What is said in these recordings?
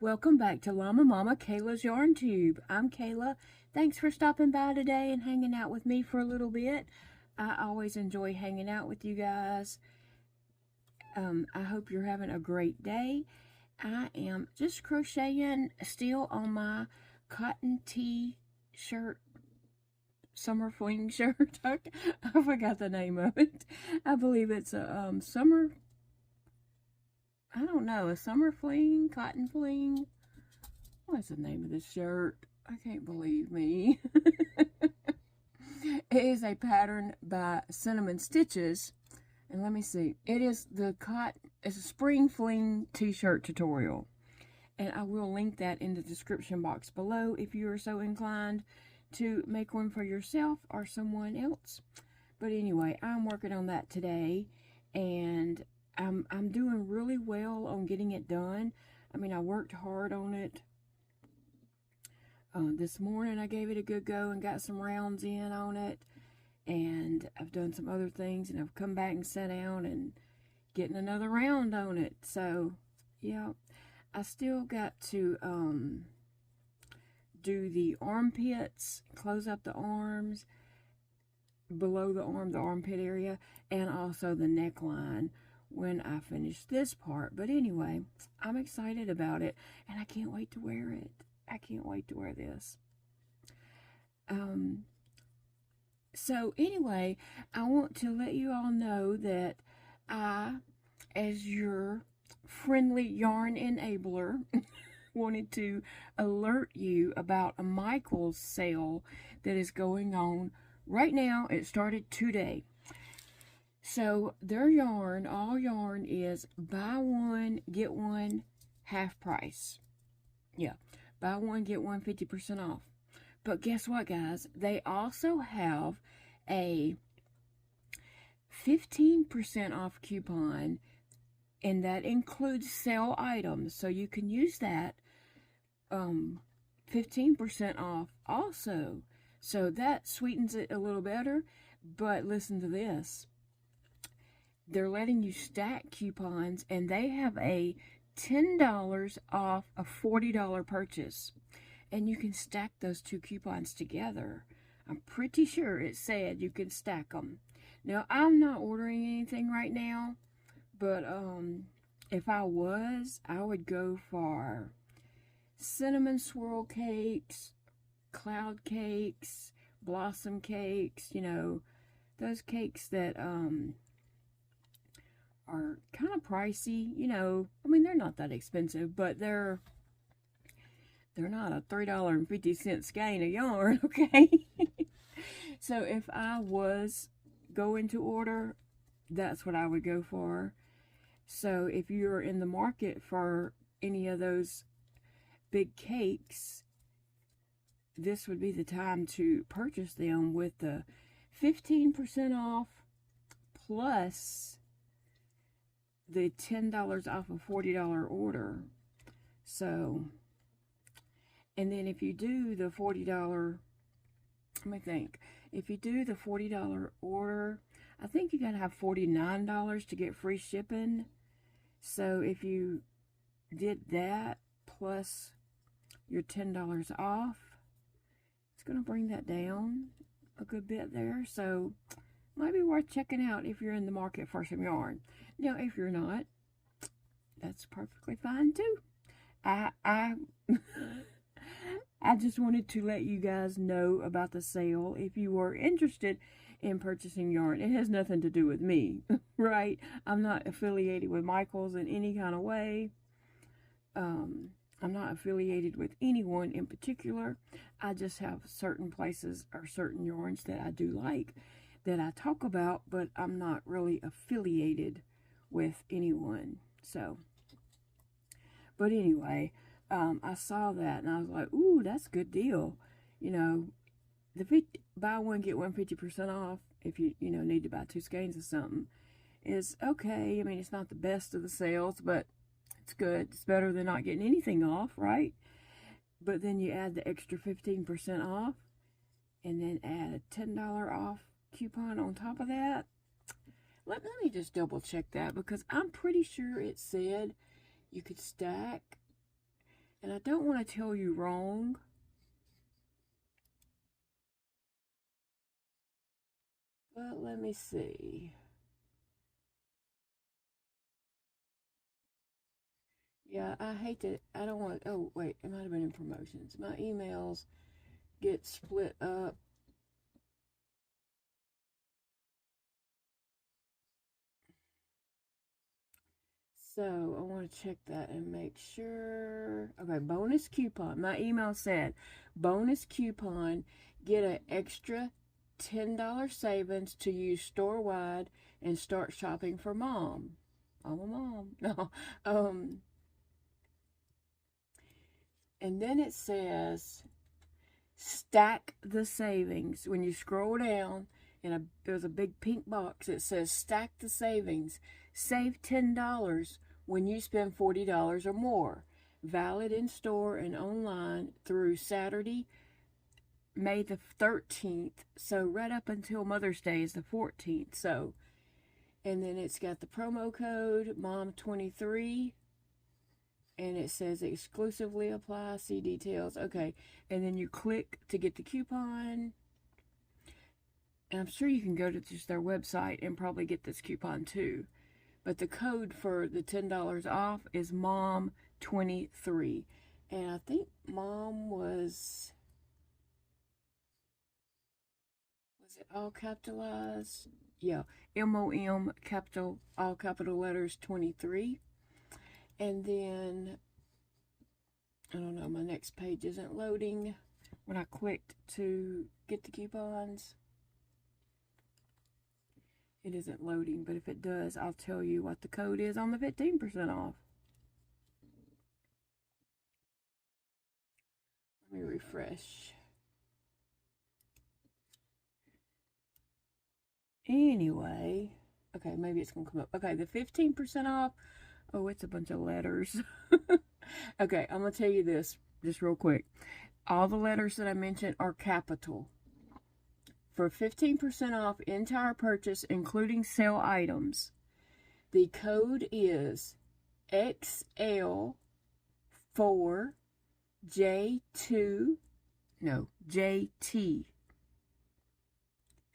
Welcome back to Llama Mama Kayla's Yarn Tube. I'm Kayla. Thanks for stopping by today and hanging out with me for a little bit. I always enjoy hanging out with you guys. I hope you're having a great day. I am just crocheting still on my cotton t-shirt, summer fling shirt. I forgot the name of it. I believe it's a summer, I don't know, a summer fling, cotton fling. What's the name of this shirt? I can't believe me. It is a pattern by Cinnamon Stitches. And let me see. It is it's a spring fling t-shirt tutorial. And I will link that in the description box below if you are so inclined to make one for yourself or someone else. But anyway, I'm working on that today. And I'm doing really well on getting it done. I mean, I worked hard on it. This morning I gave it a good go and got some rounds in on it. And I've done some other things, and I've come back and sat down and getting another round on it. So, yeah, I still got to do the armpits, close up the arms, below the armpit area, and also the neckline when I finish this part. But anyway, I'm excited about it, and I can't wait to wear it. I can't wait to wear this. So anyway, I want to let you all know that I, as your friendly yarn enabler, wanted to alert you about a Michael's sale that is going on right now. It started today. So their yarn, all yarn, is buy one, get one half price. Yeah, buy one, get one 50% off. But guess what, guys? They also have a 15% off coupon, and that includes sale items. So you can use that 15% off also. So that sweetens it a little better. But listen to this. They're letting you stack coupons, and they have a $10 off a $40 purchase. And you can stack those two coupons together. I'm pretty sure it said you can stack them. Now, I'm not ordering anything right now, but if I was, I would go for cinnamon swirl cakes, cloud cakes, blossom cakes, you know, those cakes that are kind of pricey, you know. I mean, they're not that expensive, but they're not a $3.50 skein of yarn, okay? So if I was going to order, that's what I would go for. So if you're in the market for any of those big cakes, this would be the time to purchase them with the 15% off plus the $10 off a $40 order. So, and then if you do the $40, let me think. If you do the $40 order, I think you gotta have $49 to get free shipping. So if you did that plus your $10 off, it's gonna bring that down a good bit there. So might be worth checking out if you're in the market for some yarn. Now, if you're not, that's perfectly fine too. I just wanted to let you guys know about the sale if you were interested in purchasing yarn. It has nothing to do with me, right? I'm not affiliated with Michael's in any kind of way. I'm not affiliated with anyone in particular. I just have certain places or certain yarns that I do like that I talk about, but I'm not really affiliated with anyone. So, but anyway, I saw that and I was like, ooh, that's a good deal. You know, buy one, get one 50% off if you need to buy two skeins of something is okay. I mean, it's not the best of the sales, but it's good. It's better than not getting anything off, right? But then you add the extra 15% off and then add a $10 off coupon on top of that. Let me just double check that because I'm pretty sure it said you could stack don't want to tell you wrong. But let me see. Yeah, I hate to, I don't want, oh, wait, it might have been in promotions. My emails get split up. So I want to check that and make sure. Okay, bonus coupon. My email said, bonus coupon, get an extra $10 savings to use store-wide and start shopping for mom. I'm a mom. No. And then it says, stack the savings. When you scroll down, there's a big pink box. It says, stack the savings. Save $10 when you spend $40 or more. Valid in store and online through Saturday, May the 13th. So right up until Mother's Day is the 14th. So, and then it's got the promo code MOM23. And it says exclusively apply, see details. Okay, and then you click to get the coupon. And I'm sure you can go to just their website and probably get this coupon too. But the code for the $10 off is MOM23. And I think Mom was it all capitalized? Yeah, MOM, capital, all capital letters 23. And then, I don't know, my next page isn't loading. When I clicked to get the coupons, it isn't loading, but if it does, I'll tell you what the code is on the 15% off. Let me refresh. Anyway, okay, maybe it's going to come up. Okay, the 15% off. Oh, it's a bunch of letters. Okay, I'm going to tell you this just real quick. All the letters that I mentioned are capital. For 15% off entire purchase, including sale items, the code is JT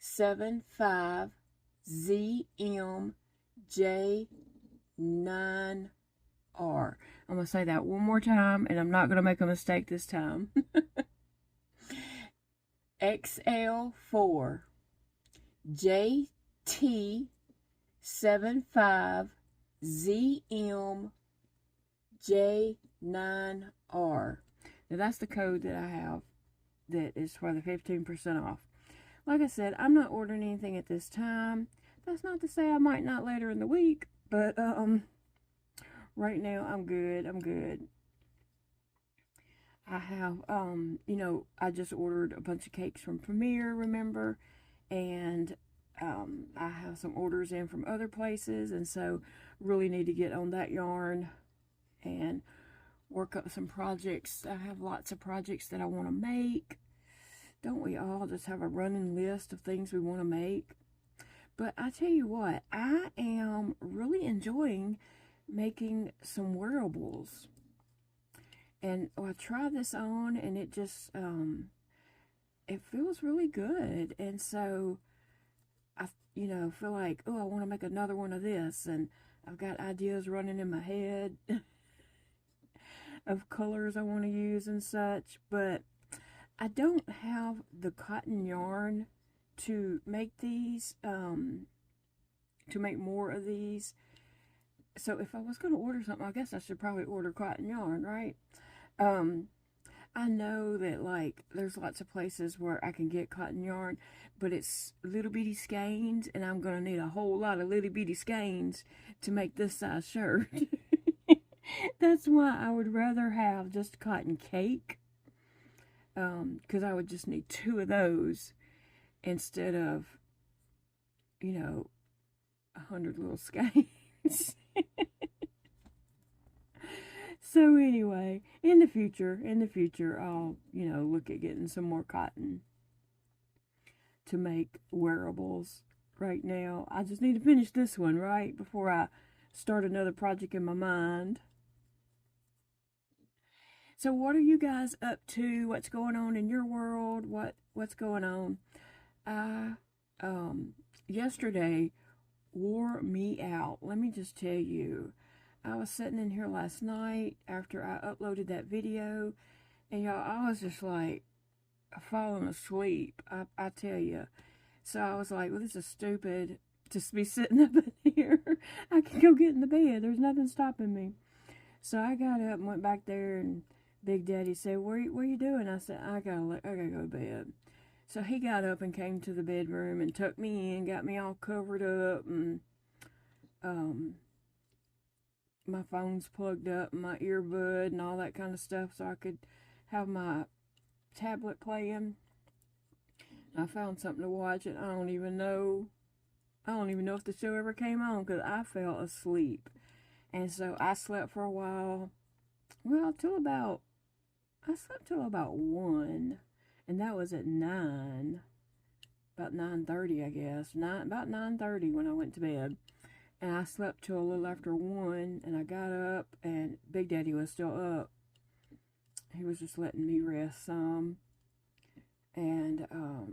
75ZMJ9R. I'm going to say that one more time, and I'm not going to make a mistake this time. XL4 JT75ZMJ9R. Now that's the code that I have that is for the 15% off. Like I said, I'm not ordering anything at this time. That's not to say I might not later in the week, but right now I'm good. I have, you know, I just ordered a bunch of cakes from Premier, remember? And I have some orders in from other places, and so really need to get on that yarn and work up some projects. I have lots of projects that I want to make. Don't we all just have a running list of things we want to make? But I tell you what, I am really enjoying making some wearables. And I tried this on, and it just, it feels really good. And so I, you know, feel like, oh, I want to make another one of this. And I've got ideas running in my head of colors I want to use and such. But I don't have the cotton yarn to make these, to make more of these. So if I was going to order something, I guess I should probably order cotton yarn, right? I know that, like, there's lots of places where I can get cotton yarn, but it's little bitty skeins, and I'm going to need a whole lot of little bitty skeins to make this size shirt. That's why I would rather have just cotton cake, because I would just need 2 of those instead of, you know, 100 little skeins. So anyway, in the future, I'll, you know, look at getting some more cotton to make wearables. Right now, I just need to finish this one, right, before I start another project in my mind. So what are you guys up to? What's going on in your world? What's going on? Yesterday wore me out. Let me just tell you. I was sitting in here last night after I uploaded that video, and y'all, I was just like falling asleep. I tell you. So I was like, well, this is stupid. Just be sitting up in here. I can go get in the bed. There's nothing stopping me. So I got up and went back there, and Big Daddy said, what are you doing? I said, I gotta go to bed. So he got up and came to the bedroom and tucked me in, got me all covered up, and my phone's plugged up, and my earbud and all that kind of stuff, so I could have my tablet playing. I found something to watch, and I don't even know if the show ever came on, because I fell asleep. And so I slept for a while. Well, I slept till about 1. And that was at 9. About 9:30, I guess. About 9:30 when I went to bed. And I slept till a little after 1. And I got up, and Big Daddy was still up. He was just letting me rest some. And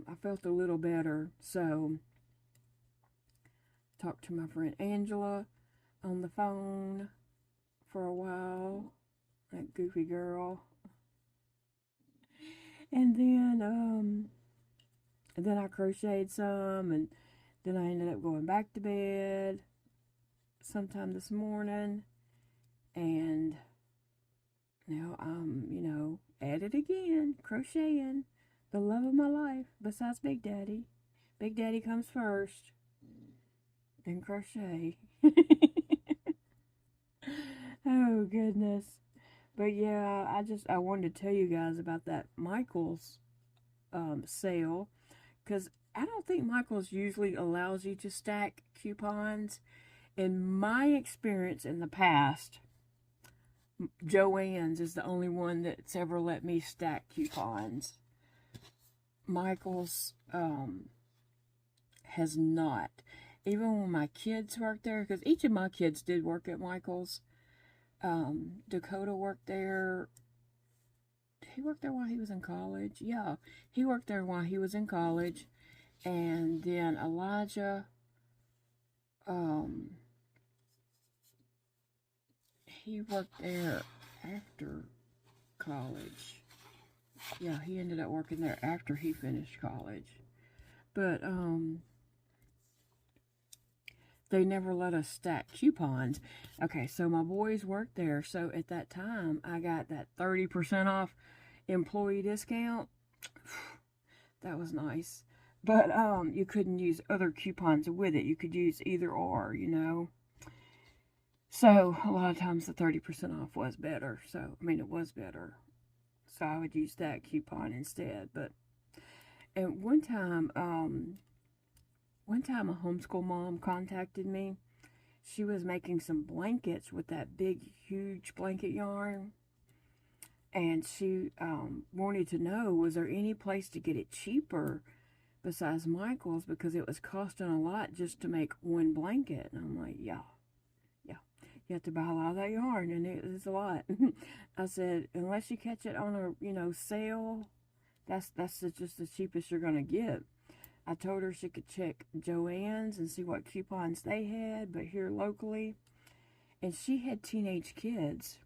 I felt a little better. So talked to my friend Angela on the phone for a while, that goofy girl. And then I crocheted some, and then I ended up going back to bed sometime this morning, and now I'm, at it again, crocheting, the love of my life, besides Big Daddy. Big Daddy comes first, then crochet. Oh, goodness. But yeah, I wanted to tell you guys about that Michael's sale, because I don't think Michael's usually allows you to stack coupons. In my experience in the past, Joann's is the only one that's ever let me stack coupons. Michael's has not. Even when my kids worked there, because each of my kids did work at Michael's. Dakota worked there. He worked there while he was in college. Yeah, he worked there while he was in college. And then Elijah, he worked there after college. Yeah, he ended up working there after he finished college. But, they never let us stack coupons. Okay, so my boys worked there. So at that time, I got that 30% off employee discount. That was nice. But you couldn't use other coupons with it. You could use either or, So a lot of times the 30% off was better. So, it was better. So I would use that coupon instead. But at one time a homeschool mom contacted me. She was making some blankets with that big, huge blanket yarn. And she wanted to know, was there any place to get it cheaper besides Michael's? Because it was costing a lot just to make one blanket. And I'm like, yeah. You have to buy a lot of that yarn, and it is a lot. I said, unless you catch it on a, sale, that's just the cheapest you're going to get. I told her she could check Joann's and see what coupons they had, but here locally. And she had teenage kids.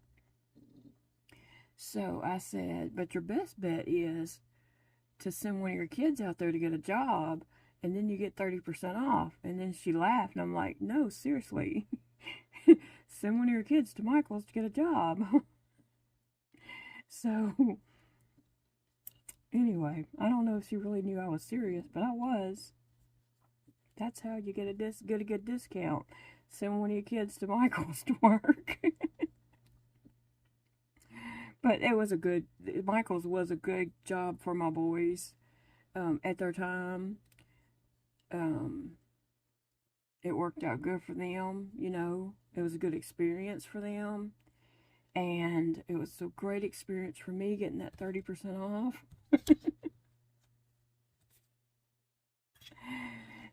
So I said, but your best bet is to send one of your kids out there to get a job, and then you get 30% off. And then she laughed, and I'm like, no, seriously. Send one of your kids to Michael's to get a job. So, anyway, I don't know if she really knew I was serious, but I was. That's how you get a good discount. Send one of your kids to Michael's to work. But Michael's was a good job for my boys at their time. It worked out good for them, It was a good experience for them. And it was a great experience for me getting that 30% off.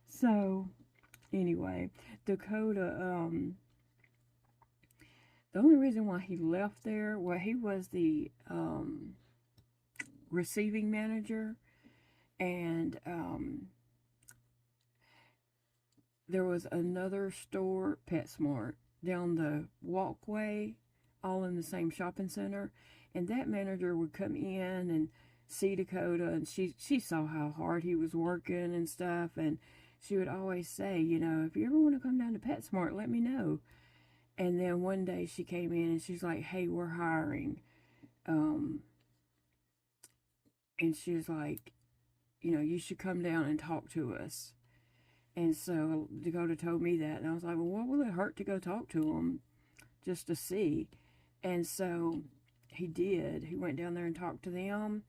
So, anyway, Dakota the only reason why he left there, well, he was the receiving manager, and there was another store, PetSmart, down the walkway, all in the same shopping center, and that manager would come in and see Dakota, and she saw how hard he was working and stuff, and she would always say, you know, if you ever want to come down to PetSmart, let me know. And then one day she came in and she's like, hey, we're hiring. And she was like, you know, you should come down and talk to us. And so Dakota told me that. And I was like, well, what will it hurt to go talk to him just to see? And so he did. He went down there and talked to them.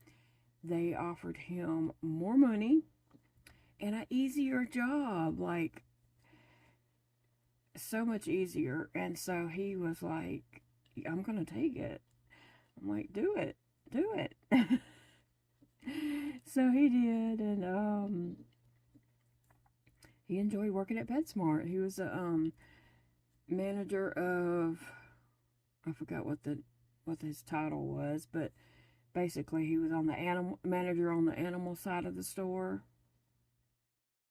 They offered him more money and an easier job. Like, so much easier. And so he was like, I'm gonna take it. I'm like, do it, do it. So he did, and he enjoyed working at PetSmart. He was a manager of, I forgot what his title was, but basically he was on the manager on the animal side of the store.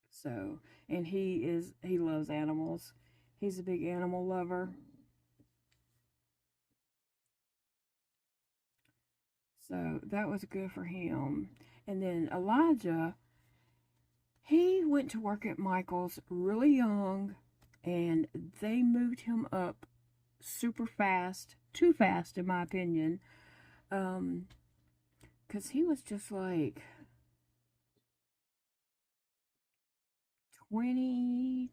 So, and he loves animals. He's a big animal lover. So that was good for him. And then Elijah, he went to work at Michael's really young, and they moved him up super fast, too fast in my opinion, because he was just like 20,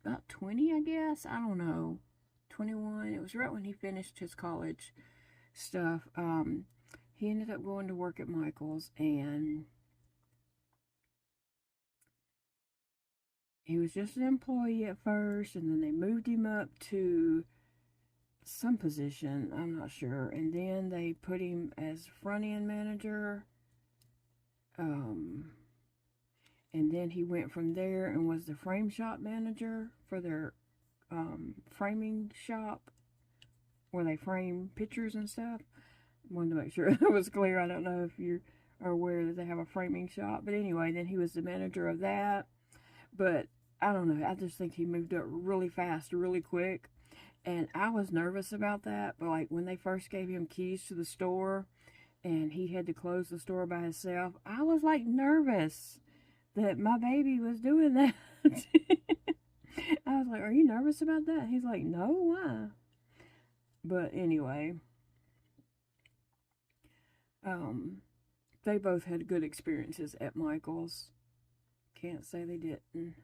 about 20, I guess. I don't know. 21. It was right when he finished his college stuff. He ended up going to work at Michael's, and he was just an employee at first, and then they moved him up to some position, I'm not sure, and then they put him as front end manager, and then he went from there and was the frame shop manager for their framing shop, where they frame pictures and stuff. Wanted to make sure that was clear. I don't know if you are aware that they have a framing shop, but anyway, then he was the manager of that. But I don't know, I just think he moved up really fast, really quick, and I was nervous about that. But like when they first gave him keys to the store and he had to close the store by himself, I was like nervous that my baby was doing that. I was like, are you nervous about that? He's like, no, why? But anyway, they both had good experiences at Michael's. Can't say they didn't.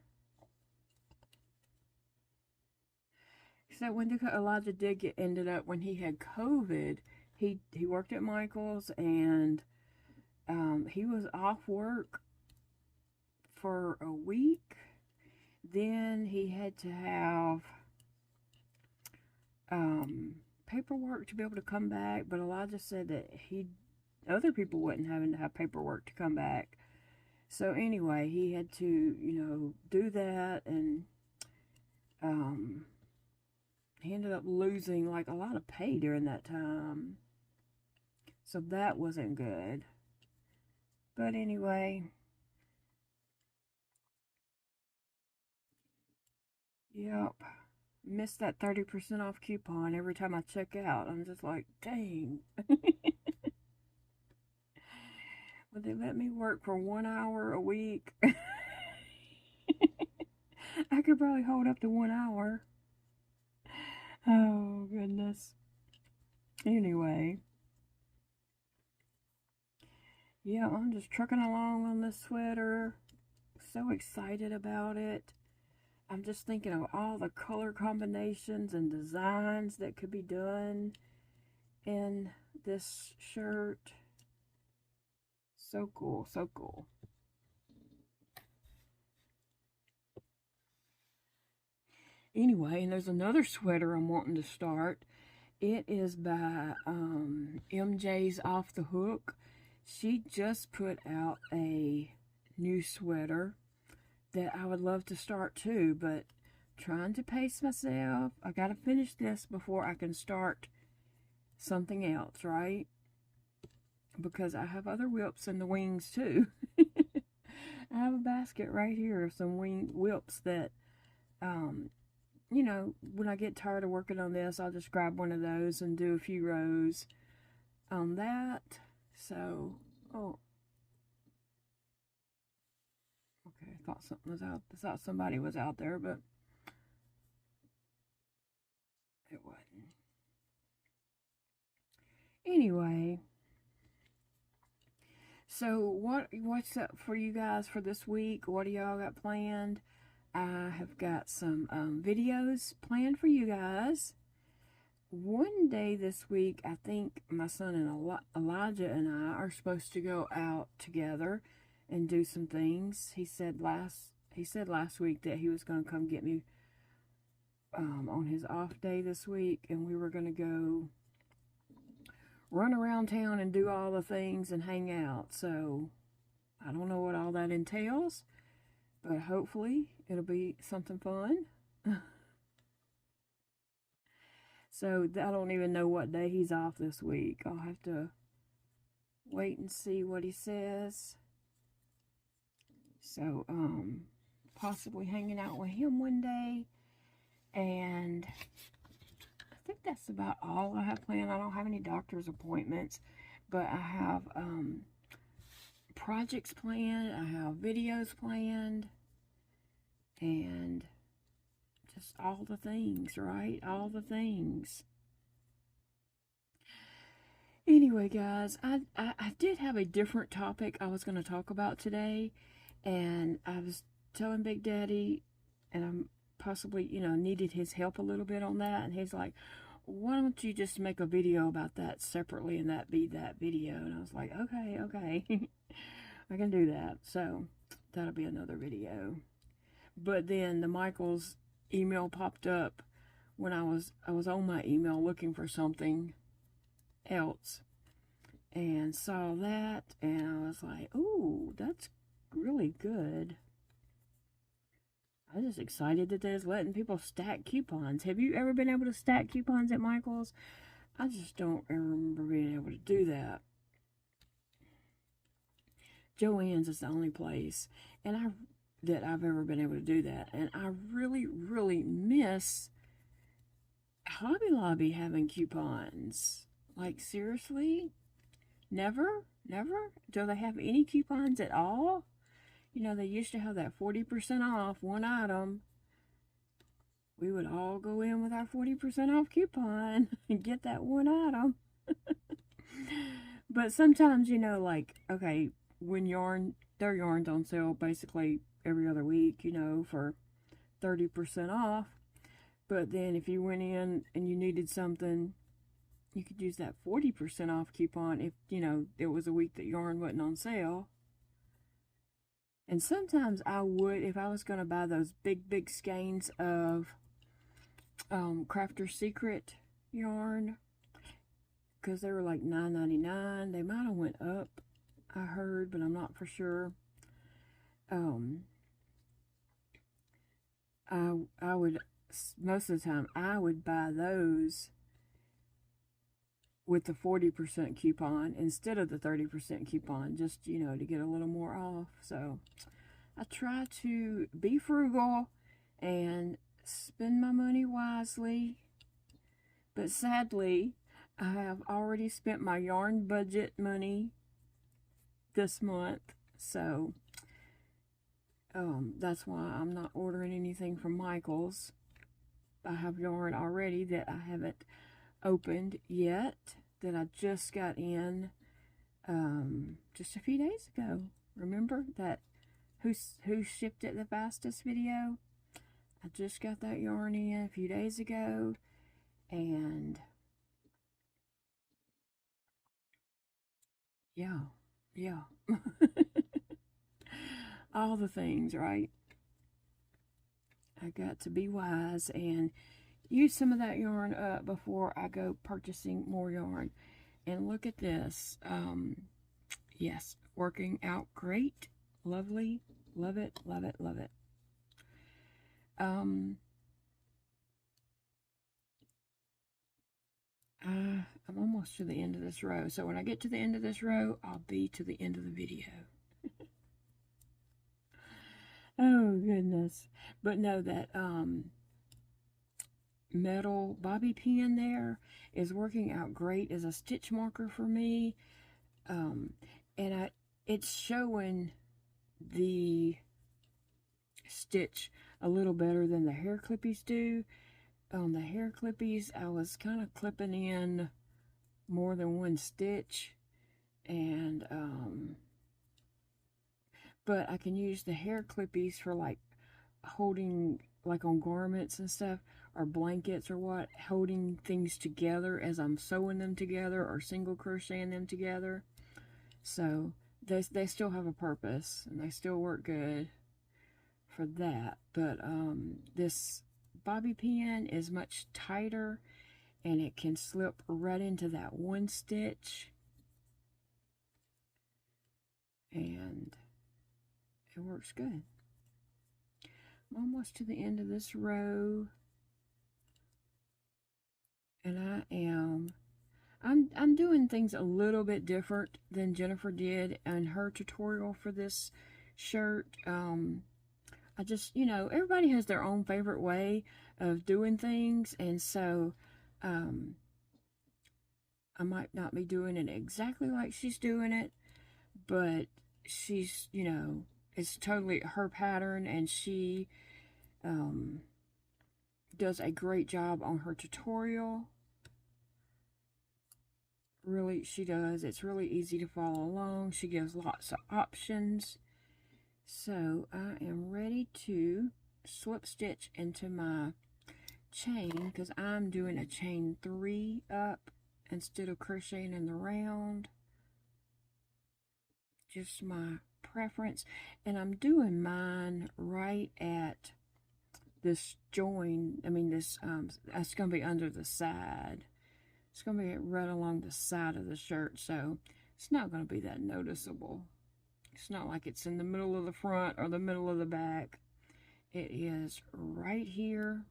So when Elijah did ended up, when he had COVID, he worked at Michael's, and he was off work for a week. Then he had to have paperwork to be able to come back, but Elijah said that other people wasn't having to have paperwork to come back. So anyway, he had to, you know, do that, and he ended up losing like a lot of pay during that time. So that wasn't good. But anyway, yep. Missed that 30% off coupon every time I check out. I'm just like, dang. Would they let me work for 1 hour a week? I could probably hold up to 1 hour. Oh, goodness. Anyway. Yeah, I'm just trucking along on this sweater. So excited about it. I'm just thinking of all the color combinations and designs that could be done in this shirt. So cool, so cool. Anyway, and there's another sweater I'm wanting to start. It is by MJ's Off the Hook. She just put out a new sweater that I would love to start too, but trying to pace myself. I got to finish this before I can start something else, right? Because I have other whips in the wings too. I have a basket right here of some whips that, you know, when I get tired of working on this, I'll just grab one of those and do a few rows on that. So, oh, okay, I thought something was out. I thought somebody was out there, but it wasn't. Anyway, so what's up for you guys for this week? What do y'all got planned? I have got some videos planned for you guys. One day this week, I think my son and Elijah and I are supposed to go out together and do some things. He said last week that he was going to come get me on his off day this week, and we were going to go run around town and do all the things and hang out. So I don't know what all that entails, but hopefully it'll be something fun. So I don't even know what day he's off this week. I'll have to wait and see what he says. So possibly hanging out with him one day. And I think that's about all I have planned. I don't have any doctor's appointments, but I have projects planned. I have videos planned. And just all the things, right? All the things. Anyway, guys, I did have a different topic I was going to talk about today. And I was telling Big Daddy, and I'm possibly, you know, needed his help a little bit on that. And he's like, why don't you just make a video about that separately and that be that video? And I was like, okay. I can do that. So that'll be another video. But then the Michaels email popped up when I was on my email looking for something else and saw that, and I was like, ooh, that's really good. I was just excited that they're letting people stack coupons. Have you ever been able to stack coupons at Michael's? I just don't remember being able to do that. Joann's is the only place that I've ever been able to do that. And I really miss Hobby Lobby having coupons. Like, seriously? Never? Do they have any coupons at all? You know, they used to have that 40% off one item. We would all go in with our 40% off coupon and get that one item. But sometimes, you know, like, okay, when their yarn's on sale basically every other week, you know, for 30% off. But then if you went in and you needed something, you could use that 40% off coupon if, you know, it was a week that yarn wasn't on sale. And sometimes I would, if I was going to buy those big skeins of Crafter's Secret yarn, because they were like $9.99. They might have went up, I heard, but I'm not for sure. I would, most of the time, I would buy those with the 40% coupon instead of the 30% coupon, just, you know, to get a little more off. So I try to be frugal and spend my money wisely. But sadly, I have already spent my yarn budget money this month. So that's why I'm not ordering anything from Michael's. I have yarn already that I haven't opened yet, that I just got in just a few days ago. Remember that who shipped it the fastest video? I just got that yarn in a few days ago, and yeah all the things, right? I got to be wise and use some of that yarn up before I go purchasing more yarn. And look at this. Yes, working out great. Lovely. Love it. I'm almost to the end of this row. So when I get to the end of this row, I'll be to the end of the video. Oh, goodness. But no, that metal bobby pin there is working out great as a stitch marker for me. And it's showing the stitch a little better than the hair clippies do. On the hair clippies, I was kind of clipping in more than one stitch, and but I can use the hair clippies for like holding, like on garments and stuff, or blankets or what, holding things together as I'm sewing them together or single crocheting them together. So they still have a purpose and they still work good for that. But this bobby pin is much tighter and it can slip right into that one stitch, and it works good. I'm almost to the end of this row, and I'm doing things a little bit different than Jennifer did in her tutorial for this shirt. I just, you know, everybody has their own favorite way of doing things, and so I might not be doing it exactly like she's doing it, but she's, you know, it's totally her pattern, and she does a great job on her tutorial. Really, she does. It's really easy to follow along. She gives lots of options. So I am ready to slip stitch into my chain, because I'm doing a chain 3 up instead of crocheting in the round. Just my preference. And I'm doing mine right at this join. I mean, this it's going to be under the side. It's going to be right along the side of the shirt, so it's not going to be that noticeable. It's not like it's in the middle of the front or the middle of the back. It is right here.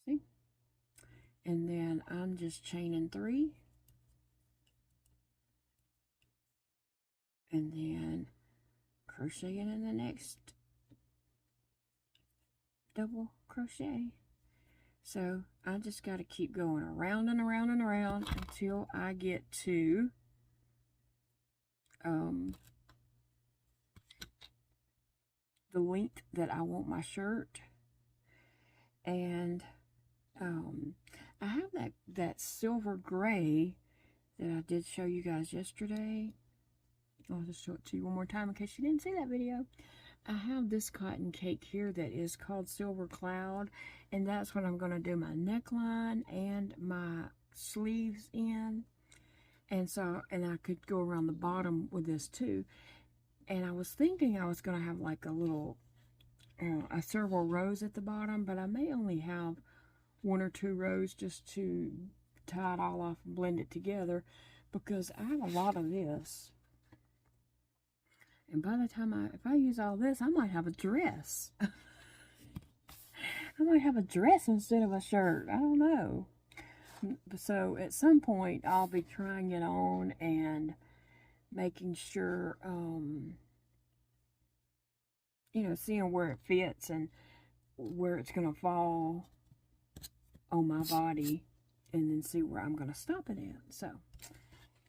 See? And then I'm just chaining 3. And then crocheting in the next double crochet. So I just got to keep going around and around and around until I get to the length that I want my shirt. And I have that silver gray that I did show you guys yesterday. I'll just show it to you one more time in case you didn't see that video. I have this cotton cake here that is called Silver Cloud, and that's what I'm going to do my neckline and my sleeves in. And so, and I could go around the bottom with this too. And I was thinking I was going to have like a little, several rows at the bottom, but I may only have 1 or 2 rows just to tie it all off and blend it together, because I have a lot of this. And by the time if I use all this, I might have a dress. I might have a dress instead of a shirt. I don't know. So at some point, I'll be trying it on and making sure, you know, seeing where it fits and where it's going to fall on my body, and then see where I'm going to stop it at. So,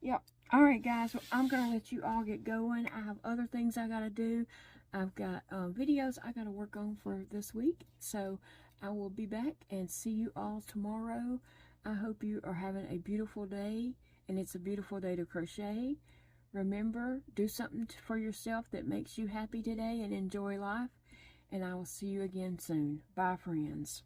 yep. Alright guys, well, I'm going to let you all get going. I have other things I got to do. I've got videos I got to work on for this week. So I will be back and see you all tomorrow. I hope you are having a beautiful day, and it's a beautiful day to crochet. Remember, do something for yourself that makes you happy today and enjoy life. And I will see you again soon. Bye, friends.